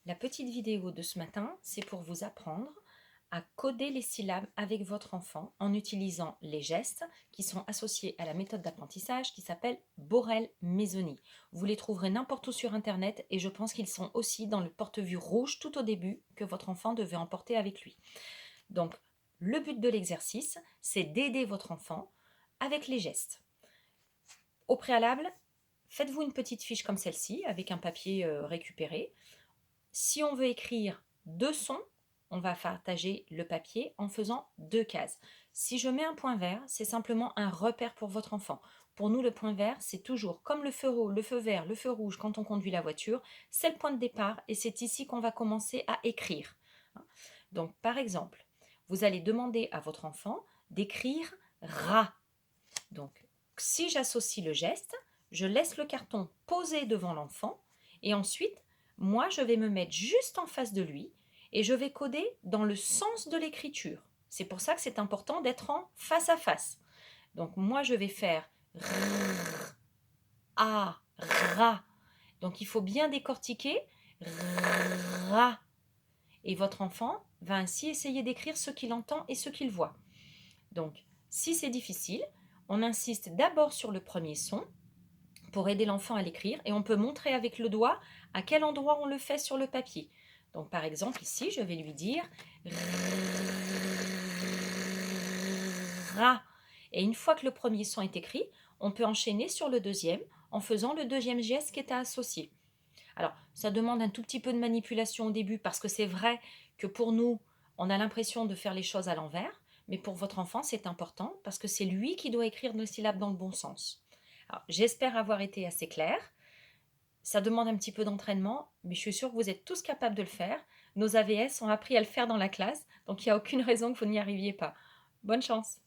La petite vidéo de ce matin, c'est pour vous apprendre à coder les syllabes avec votre enfant en utilisant les gestes qui sont associés à la méthode d'apprentissage qui s'appelle Borel-Maisonnit. Vous les trouverez n'importe où sur internet et je pense qu'ils sont aussi dans le porte-vue rouge tout au début que votre enfant devait emporter avec lui. Donc, le but de l'exercice, c'est d'aider votre enfant avec les gestes. Au préalable, faites-vous une petite fiche comme celle-ci avec un papier récupéré. Si on veut écrire 2 sons, on va partager le papier en faisant 2 cases. Si je mets un point vert, c'est simplement un repère pour votre enfant. Pour nous, le point vert, c'est toujours comme le feu vert, le feu rouge quand on conduit la voiture, c'est le point de départ et c'est ici qu'on va commencer à écrire. Donc, par exemple, vous allez demander à votre enfant d'écrire rat. Donc, si j'associe le geste, je laisse le carton posé devant l'enfant et ensuite, moi, je vais me mettre juste en face de lui et je vais coder dans le sens de l'écriture. C'est pour ça que c'est important d'être en face à face. Donc, moi, je vais faire rrr, a, ra. Donc, il faut bien décortiquer ra. Et votre enfant va ainsi essayer d'écrire ce qu'il entend et ce qu'il voit. Donc, si c'est difficile, on insiste d'abord sur le premier son pour aider l'enfant à l'écrire et on peut montrer avec le doigt à quel endroit on le fait sur le papier. Donc, par exemple, ici, je vais lui dire ra. Et une fois que le premier son est écrit, on peut enchaîner sur le deuxième en faisant le deuxième geste qui est à associer. Alors, ça demande un tout petit peu de manipulation au début parce que c'est vrai que pour nous, on a l'impression de faire les choses à l'envers, mais pour votre enfant, c'est important parce que c'est lui qui doit écrire nos syllabes dans le bon sens. Alors, j'espère avoir été assez claire. Ça demande un petit peu d'entraînement, mais je suis sûre que vous êtes tous capables de le faire. Nos AVS ont appris à le faire dans la classe, donc il n'y a aucune raison que vous n'y arriviez pas. Bonne chance!